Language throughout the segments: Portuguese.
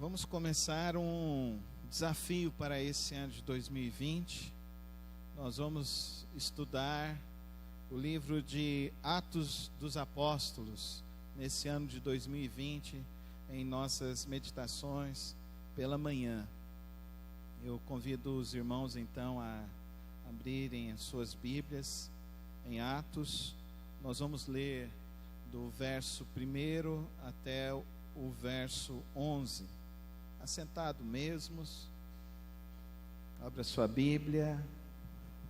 Vamos começar um desafio para esse ano de 2020. Nós vamos estudar o livro de Atos dos Apóstolos nesse ano de 2020 em nossas meditações pela manhã. Eu convido os irmãos então a abrirem as suas Bíblias em Atos. Nós vamos ler do verso 1 até o verso 11. Assentado mesmos, abra sua Bíblia,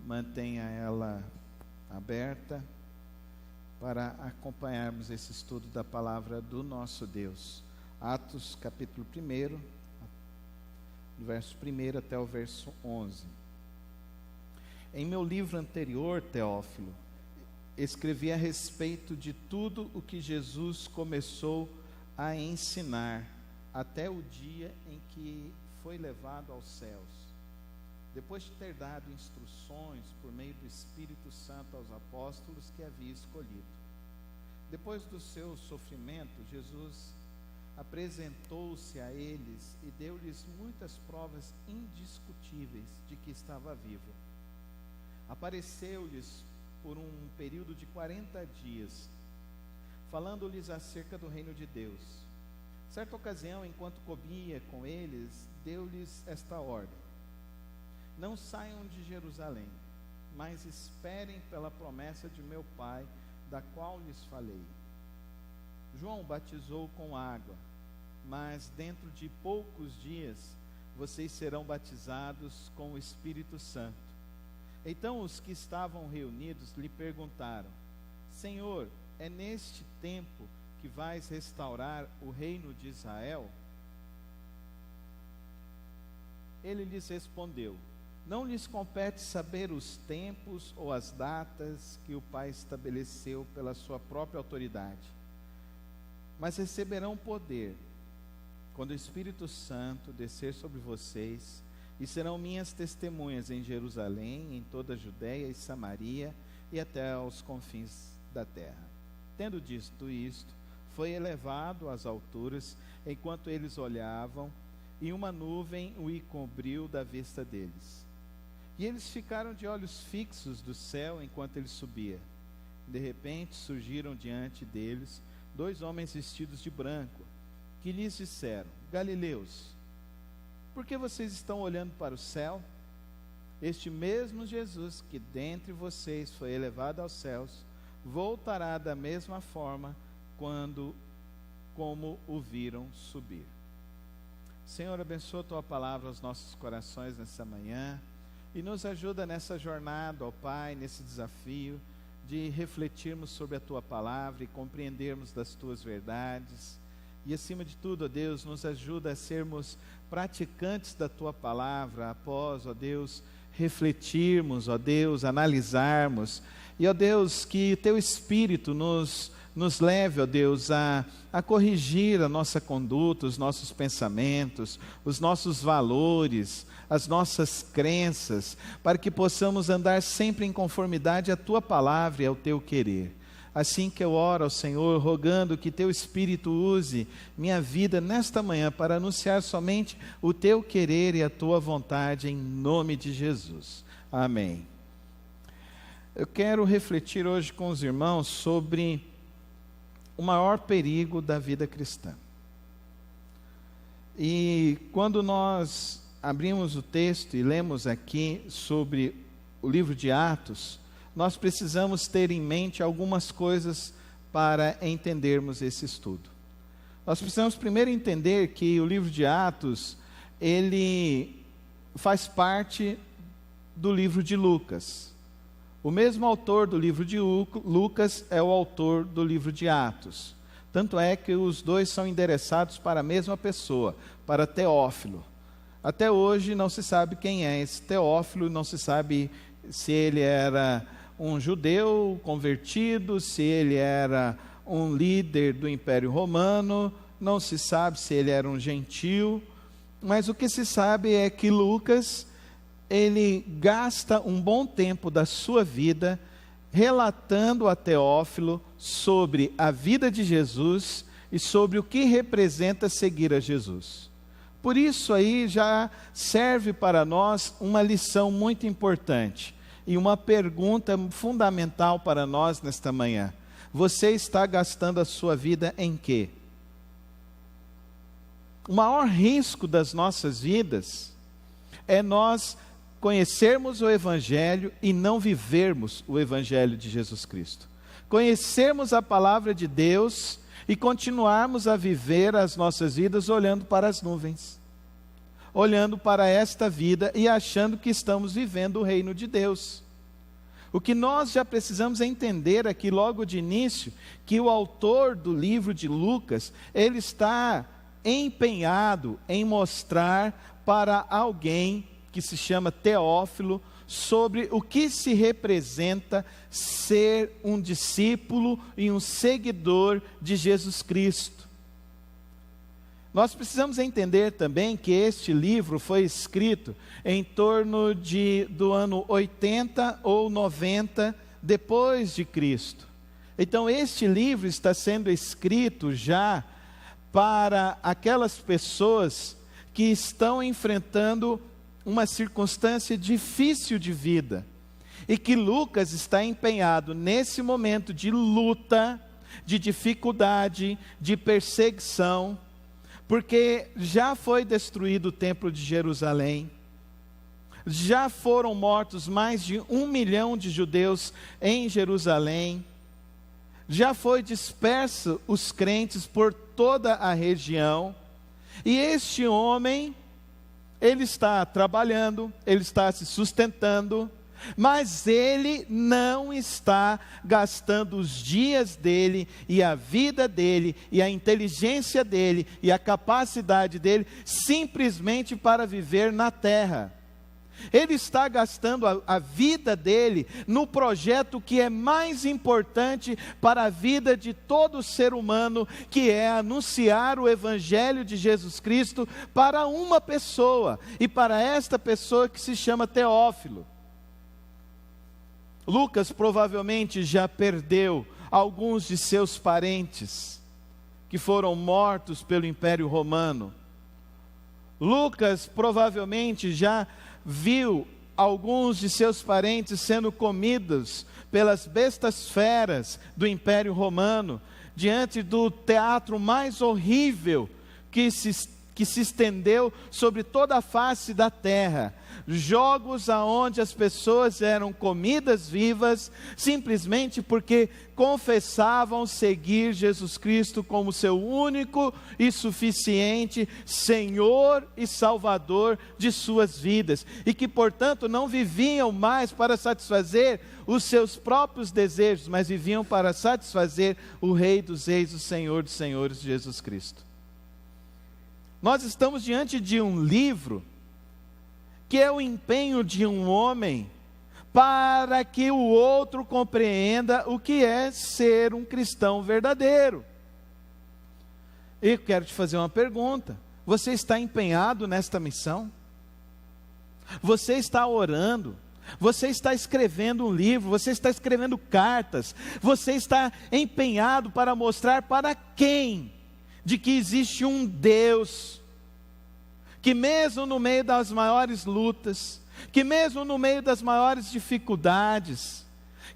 mantenha ela aberta para acompanharmos esse estudo da palavra do nosso Deus. Atos capítulo 1, do verso 1 até o verso 11. Em meu livro anterior, Teófilo, escrevi a respeito de tudo o que Jesus começou a ensinar, até o dia em que foi levado aos céus, depois de ter dado instruções por meio do Espírito Santo aos apóstolos que havia escolhido. Depois do seu sofrimento, Jesus apresentou-se a eles e deu-lhes muitas provas indiscutíveis de que estava vivo. Apareceu-lhes por um período de 40 dias, falando-lhes acerca do reino de Deus. Certa ocasião, enquanto comia com eles, deu-lhes esta ordem: não saiam de Jerusalém, mas esperem pela promessa de meu Pai, da qual lhes falei. João batizou com água, mas dentro de poucos dias vocês serão batizados com o Espírito Santo. Então os que estavam reunidos lhe perguntaram: Senhor, é neste tempo que vais restaurar o reino de Israel? Ele lhes respondeu: não lhes compete saber os tempos ou as datas que o Pai estabeleceu pela sua própria autoridade, mas receberão poder quando o Espírito Santo descer sobre vocês, e serão minhas testemunhas em Jerusalém, em toda a Judéia e Samaria e até aos confins da terra. Tendo dito isto, foi elevado às alturas, enquanto eles olhavam, e uma nuvem o encobriu da vista deles. E eles ficaram de olhos fixos do céu enquanto ele subia. De repente surgiram diante deles 2 homens vestidos de branco, que lhes disseram: Galileus, por que vocês estão olhando para o céu? Este mesmo Jesus que dentre vocês foi elevado aos céus, voltará da mesma forma como o viram subir. Senhor, abençoa a tua palavra aos nossos corações nessa manhã e nos ajuda nessa jornada, ó Pai, nesse desafio de refletirmos sobre a tua palavra e compreendermos das tuas verdades. E acima de tudo, ó Deus, nos ajuda a sermos praticantes da tua palavra após, ó Deus, refletirmos, ó Deus, analisarmos. E, ó Deus, que teu Espírito nos leve, ó Deus, a corrigir a nossa conduta, os nossos pensamentos, os nossos valores, as nossas crenças, para que possamos andar sempre em conformidade à tua palavra e ao teu querer. Assim que eu oro ao Senhor, rogando que teu Espírito use minha vida nesta manhã para anunciar somente o teu querer e a tua vontade, em nome de Jesus. Amém. Eu quero refletir hoje com os irmãos sobre o maior perigo da vida cristã. E quando nós abrimos o texto e lemos aqui sobre o livro de Atos, nós precisamos ter em mente algumas coisas para entendermos esse estudo. Nós precisamos primeiro entender que o livro de Atos, ele faz parte do livro de Lucas. O mesmo autor do livro de Lucas é o autor do livro de Atos. Tanto é que os dois são endereçados para a mesma pessoa, para Teófilo. Até hoje não se sabe quem é esse Teófilo, não se sabe se ele era um judeu convertido, se ele era um líder do Império Romano, não se sabe se ele era um gentil, mas o que se sabe é que Lucas, ele gasta um bom tempo da sua vida relatando a Teófilo sobre a vida de Jesus e sobre o que representa seguir a Jesus. Por isso aí já serve para nós uma lição muito importante e uma pergunta fundamental para nós nesta manhã. Você está gastando a sua vida em quê? O maior risco das nossas vidas é nós conhecermos o Evangelho e não vivermos o Evangelho de Jesus Cristo. Conhecermos a palavra de Deus e continuarmos a viver as nossas vidas olhando para as nuvens, olhando para esta vida e achando que estamos vivendo o reino de Deus. O que nós já precisamos entender aqui logo de início, que o autor do livro de Lucas, ele está empenhado em mostrar para alguém que se chama Teófilo, sobre o que se representa ser um discípulo e um seguidor de Jesus Cristo. Nós precisamos entender também que este livro foi escrito em torno do ano 80 ou 90 depois de Cristo. Então este livro está sendo escrito já para aquelas pessoas que estão enfrentando uma circunstância difícil de vida, e que Lucas está empenhado nesse momento de luta, de dificuldade, de perseguição, porque já foi destruído o templo de Jerusalém, já foram mortos mais de 1 milhão de judeus em Jerusalém, já foi disperso os crentes por toda a região, e este homem, ele está trabalhando, ele está se sustentando, mas ele não está gastando os dias dele, e a vida dele, e a inteligência dele, e a capacidade dele, simplesmente para viver na terra. Ele está gastando a vida dele no projeto que é mais importante para a vida de todo ser humano, que é anunciar o Evangelho de Jesus Cristo para uma pessoa, e para esta pessoa que se chama Teófilo. Lucas provavelmente já perdeu alguns de seus parentes, que foram mortos pelo Império Romano. Lucas provavelmente já viu alguns de seus parentes sendo comidos pelas bestas feras do Império Romano, diante do teatro mais horrível que se estendeu sobre toda a face da terra. Jogos aonde as pessoas eram comidas vivas, simplesmente porque confessavam seguir Jesus Cristo como seu único e suficiente Senhor e Salvador de suas vidas, e que portanto não viviam mais para satisfazer os seus próprios desejos, mas viviam para satisfazer o Rei dos Reis, o Senhor dos Senhores, Jesus Cristo. Nós estamos diante de um livro que é o empenho de um homem para que o outro compreenda o que é ser um cristão verdadeiro. E quero te fazer uma pergunta: você está empenhado nesta missão? Você está orando? Você está escrevendo um livro? Você está escrevendo cartas? Você está empenhado para mostrar para quem de que existe um Deus que mesmo no meio das maiores lutas, que mesmo no meio das maiores dificuldades,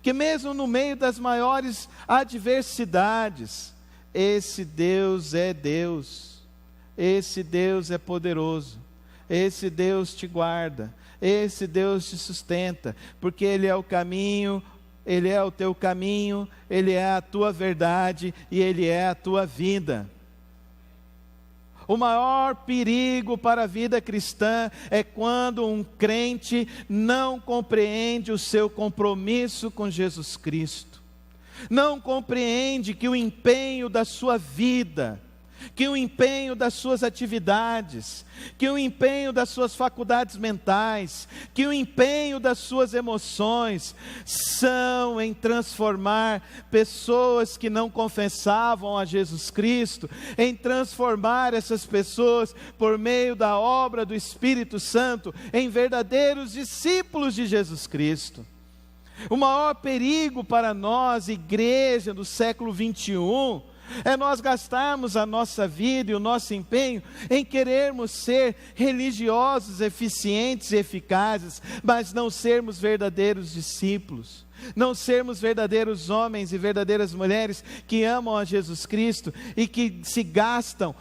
que mesmo no meio das maiores adversidades, esse Deus é Deus, esse Deus é poderoso, esse Deus te guarda, esse Deus te sustenta, porque Ele é o caminho, Ele é o teu caminho, Ele é a tua verdade e Ele é a tua vida. O maior perigo para a vida cristã é quando um crente não compreende o seu compromisso com Jesus Cristo, não compreende que o empenho da sua vida, que o empenho das suas atividades, que o empenho das suas faculdades mentais, que o empenho das suas emoções são em transformar pessoas que não confessavam a Jesus Cristo, em transformar essas pessoas por meio da obra do Espírito Santo em verdadeiros discípulos de Jesus Cristo. O maior perigo para nós, igreja do século 21, É nós gastarmos a nossa vida e o nosso empenho em querermos ser religiosos, eficientes e eficazes, mas não sermos verdadeiros discípulos, não sermos verdadeiros homens e verdadeiras mulheres que amam a Jesus Cristo e que se gastam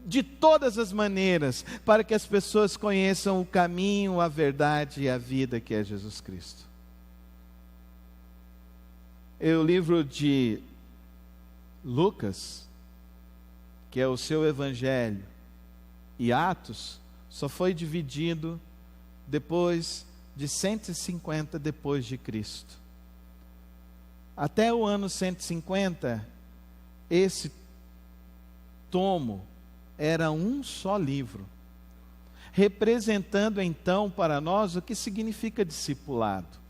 de todas as maneiras para que as pessoas conheçam o caminho, a verdade e a vida que é Jesus Cristo. O livro de Lucas, que é o seu evangelho, e Atos, só foi dividido depois de 150 depois de Cristo. Até o ano 150, esse tomo era um só livro, representando então para nós o que significa discipulado.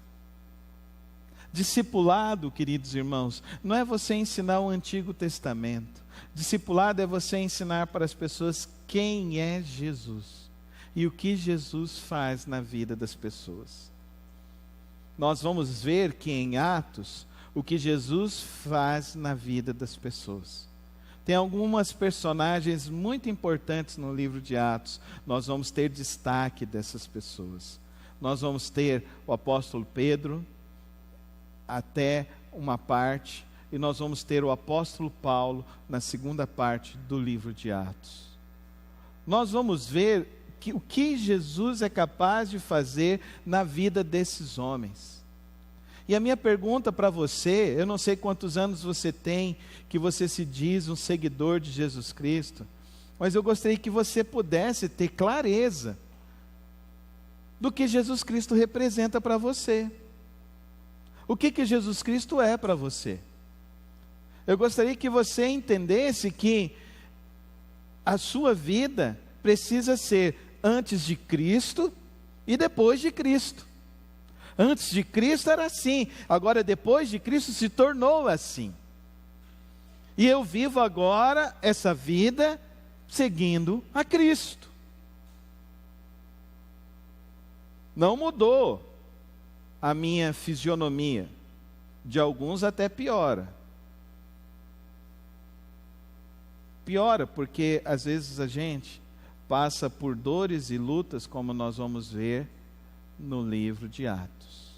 Discipulado, queridos irmãos, não é você ensinar o Antigo Testamento. Discipulado é você ensinar para as pessoas quem é Jesus e o que Jesus faz na vida das pessoas. Nós vamos ver que em Atos, o que Jesus faz na vida das pessoas. Tem algumas personagens muito importantes no livro de Atos. Nós vamos ter destaque dessas pessoas. Nós vamos ter o apóstolo Pedro, até uma parte, e nós vamos ter o apóstolo Paulo na segunda parte do livro de Atos. Nós vamos ver o que Jesus é capaz de fazer na vida desses homens. E a minha pergunta para você, eu não sei quantos anos você tem, que você se diz um seguidor de Jesus Cristo, mas eu gostaria que você pudesse ter clareza do que Jesus Cristo representa para você. O que Jesus Cristo é para você? Eu gostaria que você entendesse que a sua vida precisa ser antes de Cristo e depois de Cristo. Antes de Cristo era assim, agora depois de Cristo se tornou assim. E eu vivo agora essa vida seguindo a Cristo. Não mudou a minha fisionomia, de alguns até piora. Piora porque às vezes a gente passa por dores e lutas, como nós vamos ver no livro de Atos.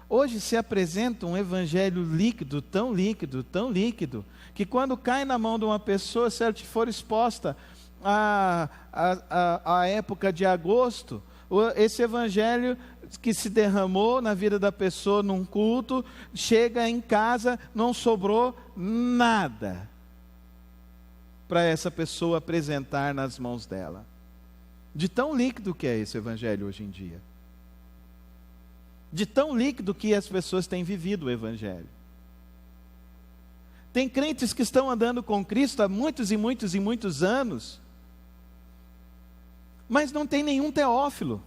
Hoje se apresenta um evangelho líquido, tão líquido, tão líquido, que quando cai na mão de uma pessoa, se ela for exposta à época de agosto, esse evangelho que se derramou na vida da pessoa num culto, chega em casa, não sobrou nada para essa pessoa apresentar nas mãos dela. De tão líquido que é esse evangelho hoje em dia. De tão líquido que as pessoas têm vivido o evangelho. Tem crentes que estão andando com Cristo há muitos e muitos e muitos anos, mas não tem nenhum teófilo.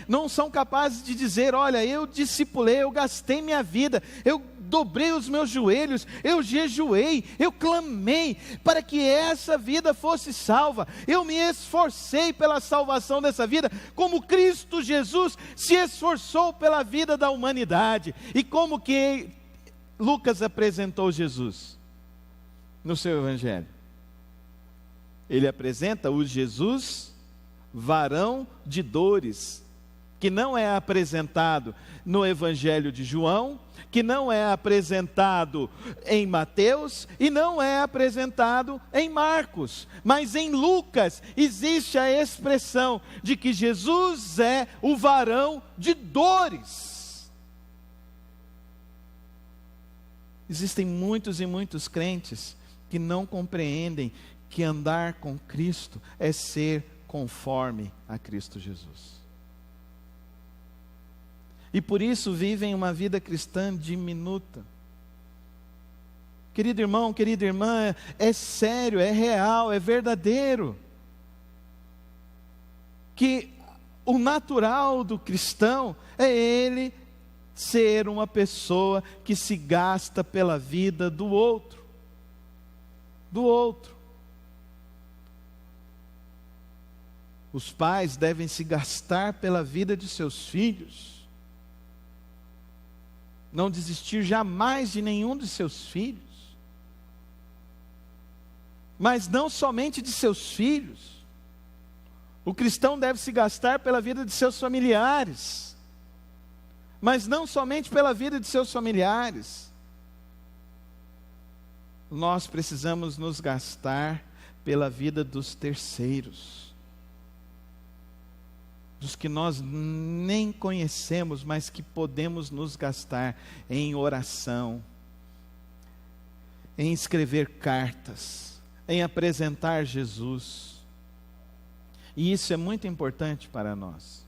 Não são capazes de dizer, olha, eu discipulei, eu gastei minha vida, eu dobrei os meus joelhos, eu jejuei, eu clamei para que essa vida fosse salva, eu me esforcei pela salvação dessa vida, como Cristo Jesus se esforçou pela vida da humanidade. E como que Lucas apresentou Jesus no seu evangelho? Ele apresenta o Jesus varão de dores, que não é apresentado no evangelho de João, que não é apresentado em Mateus e não é apresentado em Marcos, mas em Lucas existe a expressão de que Jesus é o varão de dores. Existem muitos e muitos crentes que não compreendem que andar com Cristo é ser conforme a Cristo Jesus. E por isso vivem uma vida cristã diminuta. Querido irmão, querida irmã, é sério, é real, é verdadeiro. Que o natural do cristão é ele ser uma pessoa que se gasta pela vida do outro. Do outro. Os pais devem se gastar pela vida de seus filhos. não desistir jamais de nenhum de seus filhos. Mas não somente de seus filhos. O cristão deve se gastar pela vida de seus familiares. Mas não somente pela vida de seus familiares. Nós precisamos nos gastar pela vida dos terceiros. Dos que nós nem conhecemos, mas que podemos nos gastar em oração, em escrever cartas, em apresentar Jesus. E isso é muito importante para nós,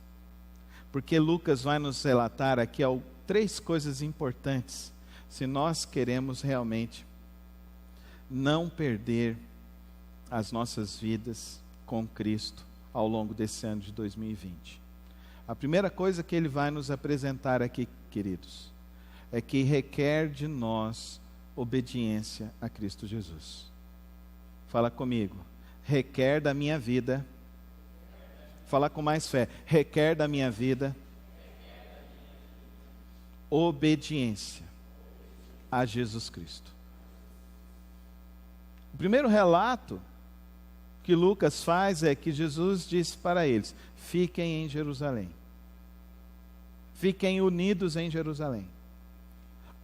porque Lucas vai nos relatar aqui 3 coisas importantes, se nós queremos realmente não perder as nossas vidas com Cristo ao longo desse ano de 2020. A primeira coisa que ele vai nos apresentar aqui, queridos, é que requer de nós obediência a Cristo Jesus. Fala comigo. Requer da minha vida. Fala com mais fé. Requer da minha vida obediência a Jesus Cristo. O primeiro relato que Lucas faz é que Jesus disse para eles: fiquem em Jerusalém. Fiquem unidos em Jerusalém,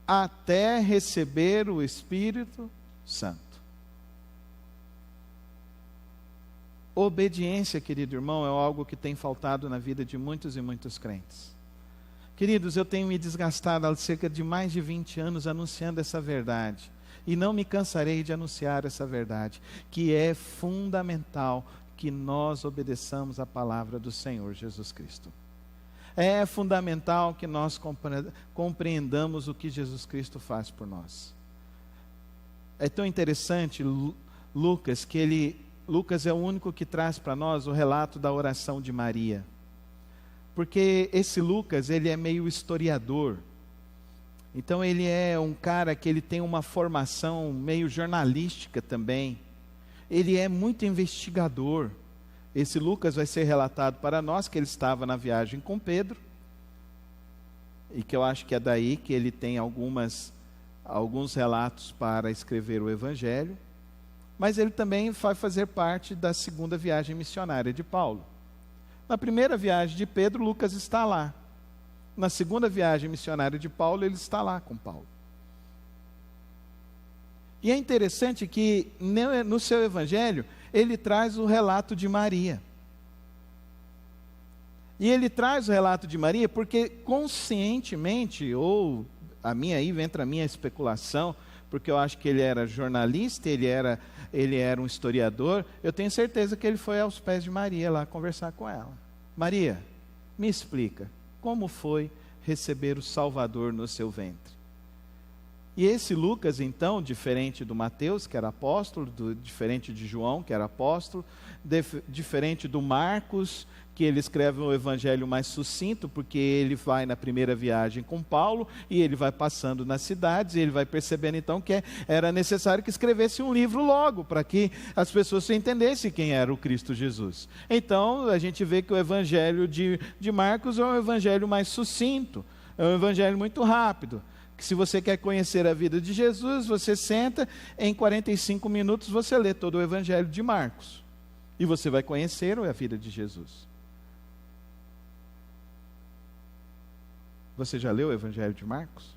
até receber o Espírito Santo. Obediência, querido irmão, é algo que tem faltado na vida de muitos e muitos crentes. Queridos, eu tenho me desgastado há cerca de mais de 20 anos anunciando essa verdade. E não me cansarei de anunciar essa verdade, que é fundamental que nós obedeçamos a palavra do Senhor Jesus Cristo. É fundamental que nós compreendamos o que Jesus Cristo faz por nós. É tão interessante, Lucas, que Lucas é o único que traz para nós o relato da oração de Maria. Porque esse Lucas, ele é meio historiador. Então ele é um cara que ele tem uma formação meio jornalística também. Ele é muito investigador. Esse Lucas vai ser relatado para nós que ele estava na viagem com Pedro. E que eu acho que é daí que ele tem alguns relatos para escrever o Evangelho. Mas ele também vai fazer parte da segunda viagem missionária de Paulo. Na primeira viagem de Pedro, Lucas está lá. Na segunda viagem missionária de Paulo, ele está lá com Paulo. E é interessante que no seu evangelho, ele traz o relato de Maria. E ele traz o relato de Maria porque conscientemente, ou entra a minha especulação, porque eu acho que ele era jornalista, ele era um historiador, eu tenho certeza que ele foi aos pés de Maria lá conversar com ela. Maria, me explica. Como foi receber o Salvador no seu ventre? E esse Lucas, então, diferente do Mateus, que era apóstolo, diferente de João, que era apóstolo, diferente do Marcos, que ele escreve um evangelho mais sucinto, porque ele vai na primeira viagem com Paulo, e ele vai passando nas cidades, e ele vai percebendo então que era necessário que escrevesse um livro logo, para que as pessoas entendessem quem era o Cristo Jesus. Então, a gente vê que o evangelho de Marcos é um evangelho mais sucinto, é um evangelho muito rápido, que se você quer conhecer a vida de Jesus, você senta, em 45 minutos você lê todo o evangelho de Marcos, e você vai conhecer a vida de Jesus. Você já leu o Evangelho de Marcos?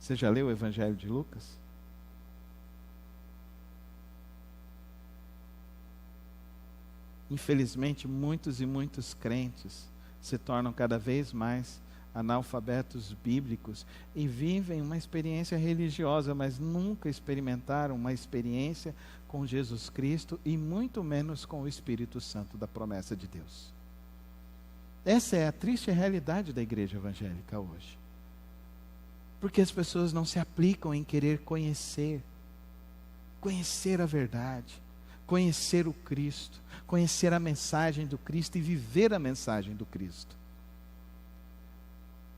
Você já leu o Evangelho de Lucas? Infelizmente, muitos e muitos crentes se tornam cada vez mais analfabetos bíblicos e vivem uma experiência religiosa, mas nunca experimentaram uma experiência com Jesus Cristo e muito menos com o Espírito Santo da promessa de Deus. Essa é a triste realidade da igreja evangélica hoje. Porque as pessoas não se aplicam em querer conhecer a verdade, conhecer o Cristo, conhecer a mensagem do Cristo e viver a mensagem do Cristo.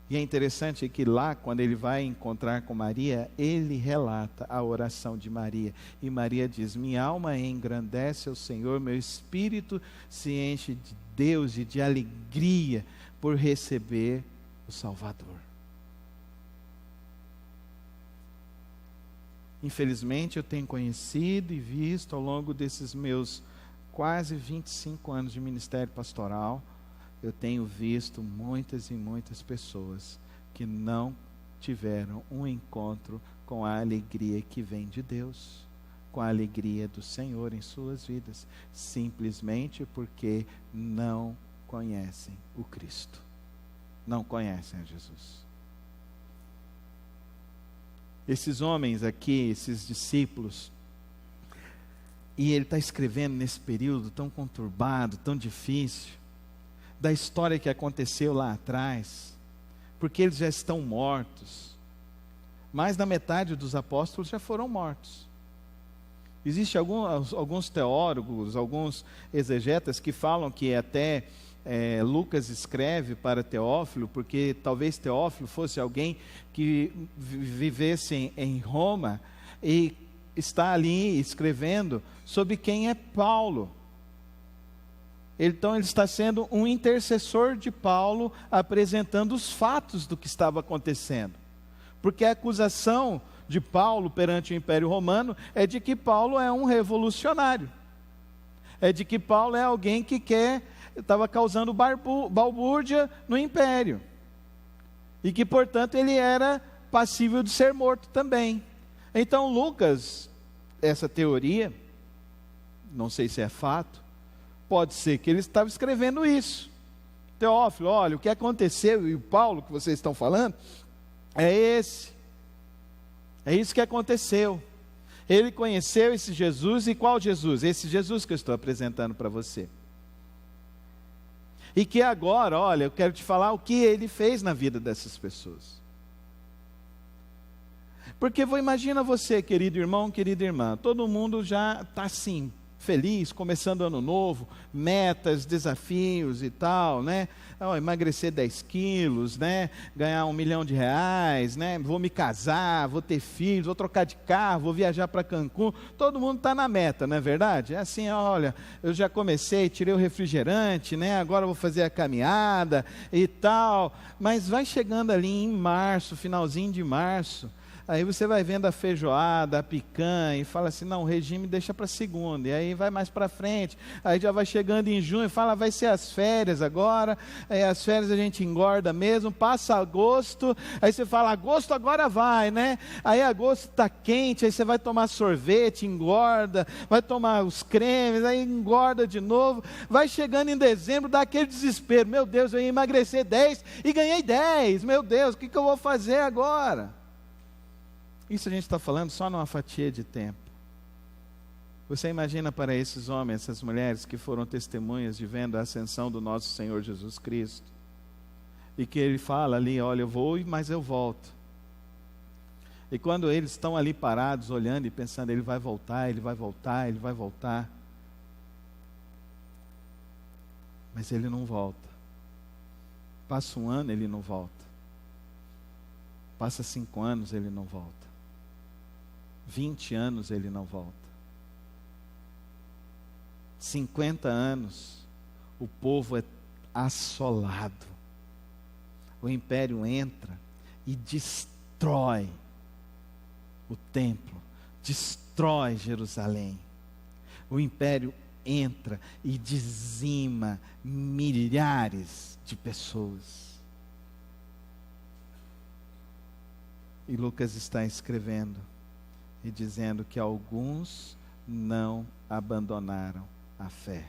E é interessante que lá, quando ele vai encontrar com Maria, ele relata a oração de Maria. E Maria diz: minha alma engrandece ao Senhor, meu espírito se enche de Deus e de alegria por receber o Salvador. Infelizmente, eu tenho conhecido e visto ao longo desses meus quase 25 anos de ministério pastoral, eu tenho visto muitas e muitas pessoas que não tiveram um encontro com a alegria que vem de Deus, com a alegria do Senhor em suas vidas, simplesmente porque não conhecem o Cristo, não conhecem a Jesus. Esses homens aqui, esses discípulos, e ele está escrevendo nesse período tão conturbado, tão difícil, da história que aconteceu lá atrás, porque eles já estão mortos. Mais da metade dos apóstolos já foram mortos. Existem alguns teólogos, alguns exegetas que falam que até Lucas escreve para Teófilo, porque talvez Teófilo fosse alguém que vivesse em Roma e está ali escrevendo sobre quem é Paulo. Então ele está sendo um intercessor de Paulo, apresentando os fatos do que estava acontecendo. Porque a acusação de Paulo perante o Império Romano é de que Paulo é um revolucionário. É de que Paulo é alguém que estava causando balbúrdia no Império. E que, portanto, ele era passível de ser morto também. Então Lucas, essa teoria, não sei se é fato, pode ser que ele estava escrevendo isso. Teófilo, olha, o que aconteceu, e o Paulo que vocês estão falando, é esse. É isso que aconteceu. Ele conheceu esse Jesus, e qual Jesus? Esse Jesus que eu estou apresentando para você. E que agora, olha, eu quero te falar o que ele fez na vida dessas pessoas. Porque imagina você, querido irmão, querida irmã, todo mundo já está assim, feliz, começando ano novo, metas, desafios e tal, né? Emagrecer 10 quilos, né? Ganhar R$1 milhão, né? Vou me casar, vou ter filhos, vou trocar de carro, vou viajar para Cancún. Todo mundo está na meta, não é verdade? É assim, olha, eu já comecei, tirei o refrigerante, né? Agora vou fazer a caminhada e tal. Mas vai chegando ali em março, finalzinho de março, aí você vai vendo a feijoada, a picanha, e fala assim, não, o regime deixa para segunda, e aí vai mais para frente, aí já vai chegando em junho, fala, vai ser as férias agora, aí as férias a gente engorda mesmo, passa agosto, aí você fala, agosto agora vai, né? Aí agosto está quente, aí você vai tomar sorvete, engorda, vai tomar os cremes, aí engorda de novo, vai chegando em dezembro, dá aquele desespero, meu Deus, eu ia emagrecer 10 e ganhei 10, meu Deus, o que eu vou fazer agora? Isso a gente está falando só numa fatia de tempo. Você imagina para esses homens, essas mulheres que foram testemunhas de vendo a ascensão do nosso Senhor Jesus Cristo, e que ele fala ali, olha, eu vou, mas eu volto. E quando eles estão ali parados, olhando e pensando, ele vai voltar, ele vai voltar, ele vai voltar. Mas ele não volta. Passa um ano, ele não volta. Passa 5 anos, ele não volta. 20 anos ele não volta. 50 anos, o povo é assolado. O império entra e destrói o templo, destrói Jerusalém. O império entra e dizima milhares de pessoas. E Lucas está escrevendo e dizendo que alguns não abandonaram a fé.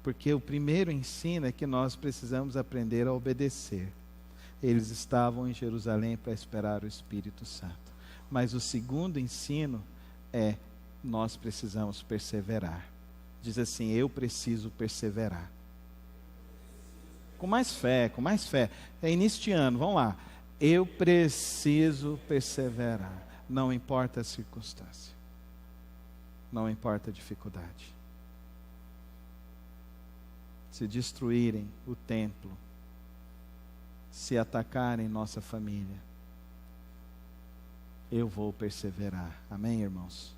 Porque o primeiro ensino é que nós precisamos aprender a obedecer. Eles estavam em Jerusalém para esperar o Espírito Santo. Mas o segundo ensino é, nós precisamos perseverar. Diz assim, eu preciso perseverar. Com mais fé, com mais fé. É início de ano, vamos lá. Eu preciso perseverar. Não importa a circunstância. Não importa a dificuldade. Se destruírem o templo, se atacarem nossa família, eu vou perseverar. Amém, irmãos?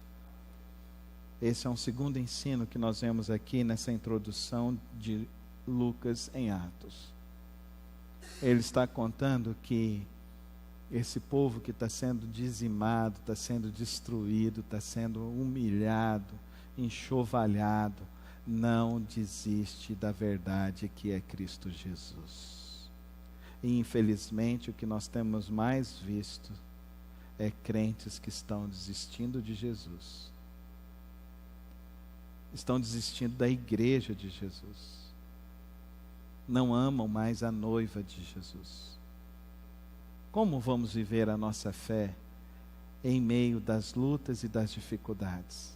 Esse é um segundo ensino que nós vemos aqui nessa introdução de Lucas em Atos. Ele está contando que esse povo que está sendo dizimado, está sendo destruído, está sendo humilhado, enxovalhado, não desiste da verdade que é Cristo Jesus. E infelizmente o que nós temos mais visto é crentes que estão desistindo de Jesus. Estão desistindo da igreja de Jesus. Não amam mais a noiva de Jesus. Como vamos viver a nossa fé em meio das lutas e das dificuldades?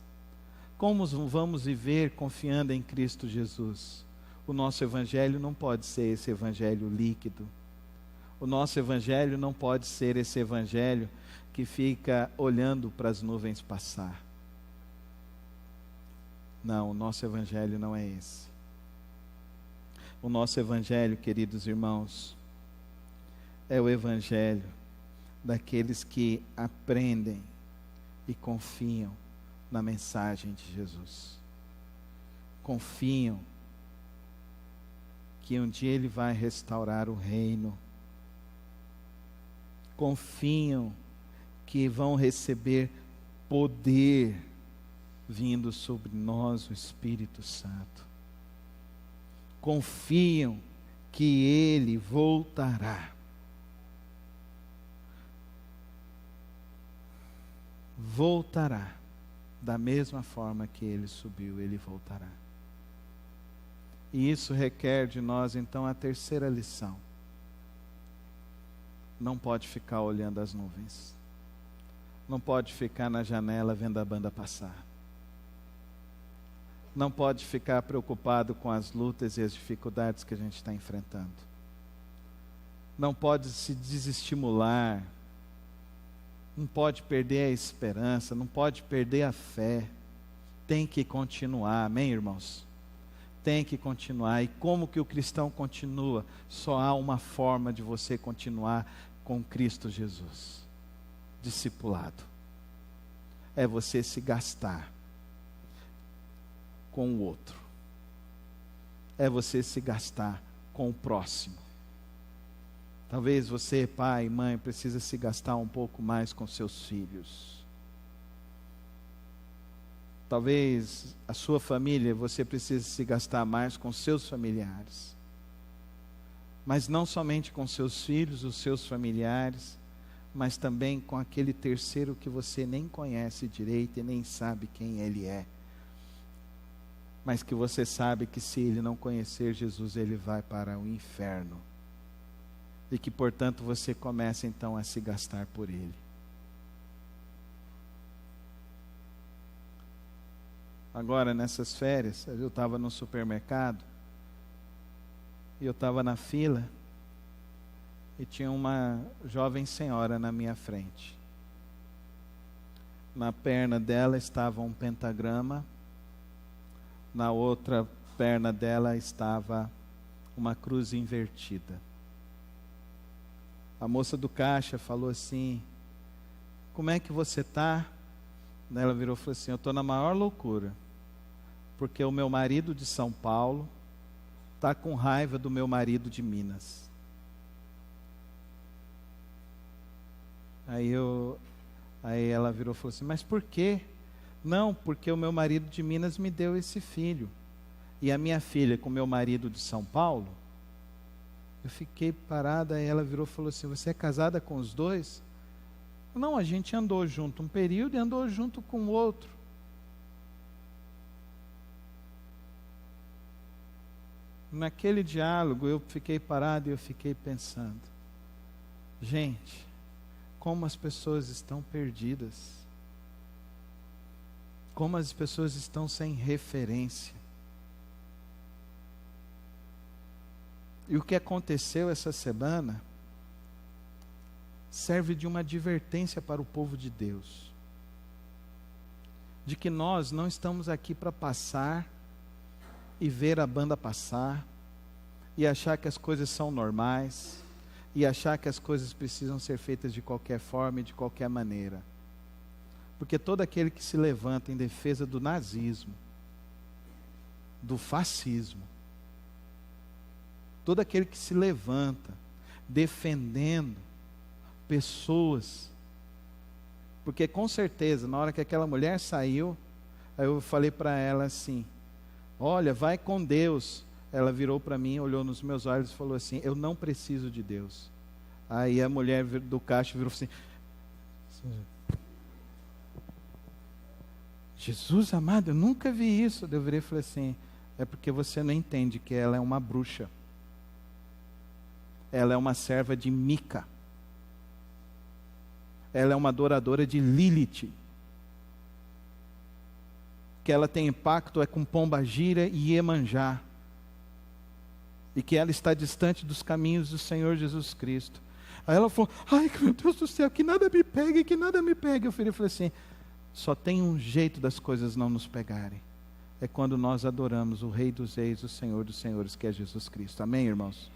Como vamos viver confiando em Cristo Jesus? O nosso evangelho não pode ser esse evangelho líquido. O nosso evangelho não pode ser esse evangelho que fica olhando para as nuvens passar. Não, o nosso evangelho não é esse. O nosso evangelho, queridos irmãos, é o evangelho daqueles que aprendem e confiam na mensagem de Jesus. Confiam que um dia Ele vai restaurar o reino. Confiam que vão receber poder vindo sobre nós, o Espírito Santo. Confiam que Ele voltará. Voltará. Da mesma forma que Ele subiu, Ele voltará. E isso requer de nós, então, a terceira lição. Não pode ficar olhando as nuvens. Não pode ficar na janela vendo a banda passar. Não pode ficar preocupado com as lutas e as dificuldades que a gente está enfrentando. Não pode se desestimular. Não pode perder a esperança, não pode perder a fé. Tem que continuar, amém, irmãos? Tem que continuar. E como que o cristão continua? Só há uma forma de você continuar com Cristo Jesus. Discipulado. É você se gastar com o outro. É você se gastar com o próximo. Talvez você, pai e mãe, precisa se gastar um pouco mais com seus filhos. Talvez a sua família, você precisa se gastar mais com seus familiares. Mas não somente com seus filhos, os seus familiares, mas também com aquele terceiro que você nem conhece direito e nem sabe quem ele é. Mas que você sabe que se ele não conhecer Jesus, ele vai para o inferno. E que, portanto, você começa então a se gastar por ele. Agora, nessas férias, eu estava no supermercado, e eu estava na fila, e tinha uma jovem senhora na minha frente. Na perna dela estava um pentagrama, na outra perna dela estava uma cruz invertida. A moça do caixa falou assim: como é que você está? Ela virou e falou assim: eu estou na maior loucura, porque o meu marido de São Paulo está com raiva do meu marido de Minas. Aí ela virou e falou assim: mas por quê? Não, porque o meu marido de Minas me deu esse filho, e a minha filha com o meu marido de São Paulo. Eu fiquei parada, aí ela virou e falou assim: você é casada com os dois? Não, a gente andou junto um período e andou junto com o outro. Naquele diálogo eu fiquei parado e eu fiquei pensando: gente, como as pessoas estão perdidas. Como as pessoas estão sem referência. E o que aconteceu essa semana serve de uma advertência para o povo de Deus. De que nós não estamos aqui para passar e ver a banda passar, e achar que as coisas são normais, e achar que as coisas precisam ser feitas de qualquer forma e de qualquer maneira. Porque todo aquele que se levanta em defesa do nazismo, do fascismo, todo aquele que se levanta defendendo pessoas, porque com certeza, na hora que aquela mulher saiu, aí eu falei para ela assim, olha, vai com Deus. Ela virou para mim, olhou nos meus olhos e falou assim, eu não preciso de Deus. Aí a mulher do caixa virou assim, Jesus amado, eu nunca vi isso. Eu virei e falei assim, é porque você não entende que ela é uma bruxa. Ela é uma serva de Mica. Ela é uma adoradora de Lilith. Que ela tem impacto é com Pombagira e Iemanjá. E que ela está distante dos caminhos do Senhor Jesus Cristo. Aí ela falou, ai meu Deus do céu, que nada me pegue, que nada me pegue. Eu falei assim, só tem um jeito das coisas não nos pegarem. É quando nós adoramos o Rei dos Reis, o Senhor dos Senhores, que é Jesus Cristo. Amém, irmãos?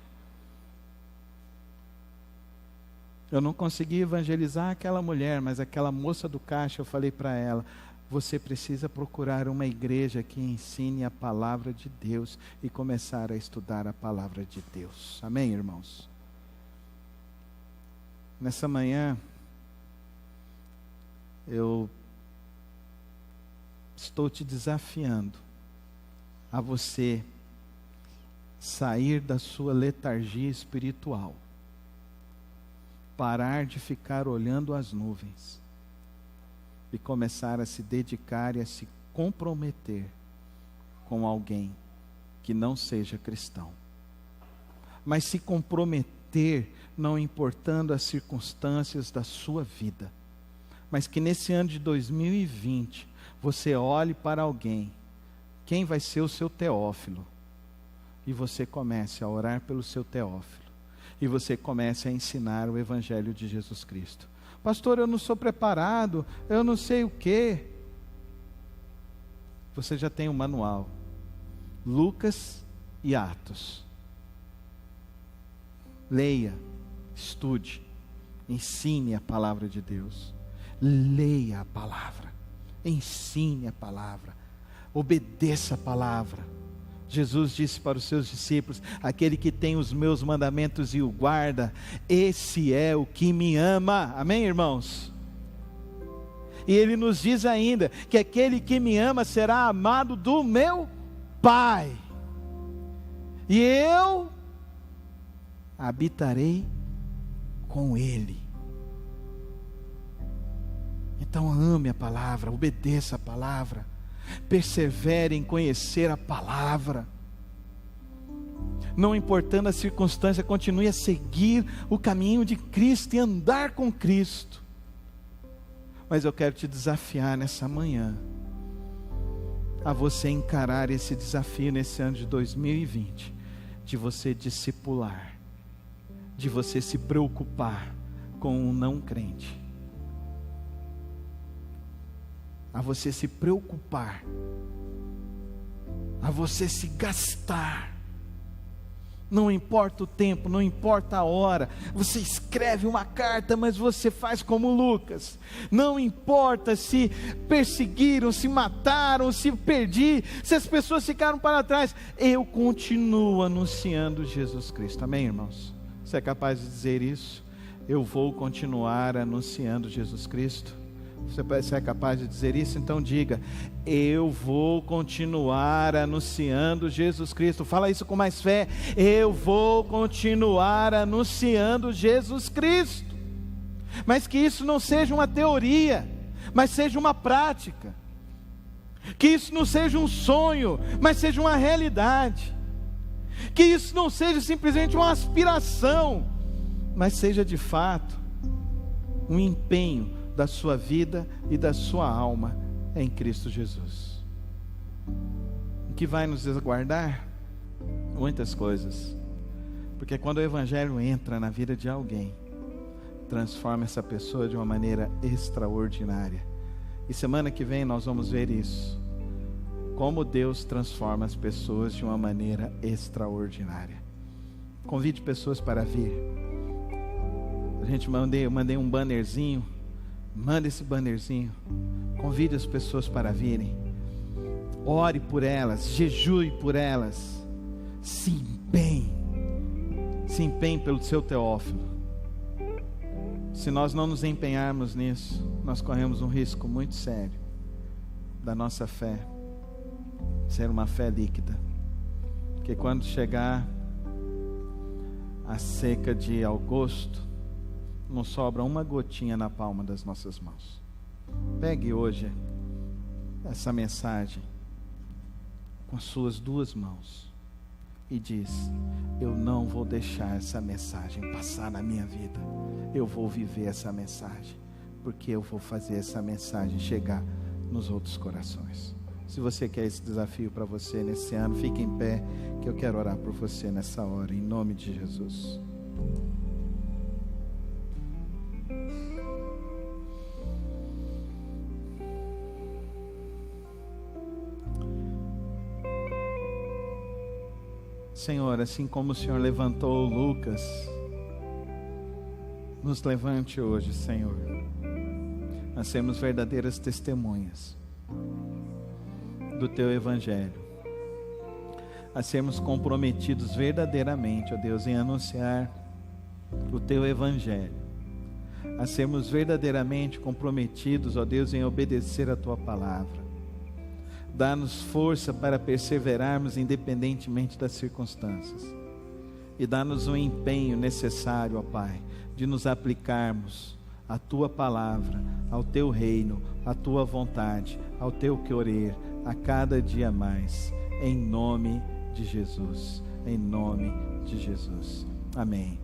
Eu não consegui evangelizar aquela mulher, mas aquela moça do caixa, eu falei para ela, você precisa procurar uma igreja que ensine a palavra de Deus e começar a estudar a palavra de Deus. Amém, irmãos? Nessa manhã, eu estou te desafiando a você sair da sua letargia espiritual, parar de ficar olhando as nuvens e começar a se dedicar e a se comprometer com alguém que não seja cristão, mas se comprometer não importando as circunstâncias da sua vida, mas que nesse ano de 2020 você olhe para alguém, quem vai ser o seu Teófilo, e você comece a orar pelo seu Teófilo, e você comece a ensinar o Evangelho de Jesus Cristo. Pastor, eu não sou preparado, eu não sei o quê. Você já tem um manual, Lucas e Atos. Leia, estude, ensine a palavra de Deus. Leia a palavra, ensine a palavra, obedeça a palavra. Jesus disse para os seus discípulos, aquele que tem os meus mandamentos e o guarda, esse é o que me ama. Amém, irmãos? E ele nos diz ainda, que aquele que me ama será amado do meu Pai, e eu habitarei com ele. Então ame a palavra, obedeça a palavra, persevere em conhecer a palavra, não importando a circunstância, continue a seguir o caminho de Cristo e andar com Cristo. Mas eu quero te desafiar nessa manhã, a você encarar esse desafio nesse ano de 2020, de você discipular, de você se preocupar com um não crente, a você se preocupar, a você se gastar, não importa o tempo, não importa a hora, você escreve uma carta, mas você faz como Lucas, não importa se perseguiram, se mataram, se perdi, se as pessoas ficaram para trás, eu continuo anunciando Jesus Cristo. Amém, irmãos? Você é capaz de dizer isso? Eu vou continuar anunciando Jesus Cristo? Você é capaz de dizer isso? Então diga, eu vou continuar anunciando Jesus Cristo. Fala isso com mais fé. Eu vou continuar anunciando Jesus Cristo. Mas que isso não seja uma teoria, mas seja uma prática. Que isso não seja um sonho, mas seja uma realidade. Que isso não seja simplesmente uma aspiração, mas seja de fato um empenho da sua vida e da sua alma em Cristo Jesus. O que vai nos aguardar? Muitas coisas, porque quando o Evangelho entra na vida de alguém, transforma essa pessoa de uma maneira extraordinária. E semana que vem nós vamos ver isso, como Deus transforma as pessoas de uma maneira extraordinária. Convide pessoas para vir. Eu mandei um bannerzinho. Manda esse bannerzinho, convide as pessoas para virem, ore por elas, jejue por elas, se empenhe, se empenhe pelo seu Teófilo. Se nós não nos empenharmos nisso, nós corremos um risco muito sério da nossa fé ser uma fé líquida, que quando chegar a seca de agosto, não sobra uma gotinha na palma das nossas mãos. Pegue hoje essa mensagem com as suas duas mãos e diz: eu não vou deixar essa mensagem passar na minha vida. Eu vou viver essa mensagem, porque eu vou fazer essa mensagem chegar nos outros corações. Se você quer esse desafio para você nesse ano, fique em pé, que eu quero orar por você nessa hora, em nome de Jesus. Senhor, assim como o Senhor levantou Lucas, nos levante hoje, Senhor, a sermos verdadeiras testemunhas do Teu Evangelho, a sermos comprometidos verdadeiramente, ó Deus, em anunciar o Teu Evangelho, a sermos verdadeiramente comprometidos, ó Deus, em obedecer a Tua palavra. Dá-nos força para perseverarmos independentemente das circunstâncias, e dá-nos o empenho necessário, ó Pai, de nos aplicarmos à Tua palavra, ao Teu reino, à Tua vontade, ao Teu querer, a cada dia mais, em nome de Jesus, em nome de Jesus. Amém.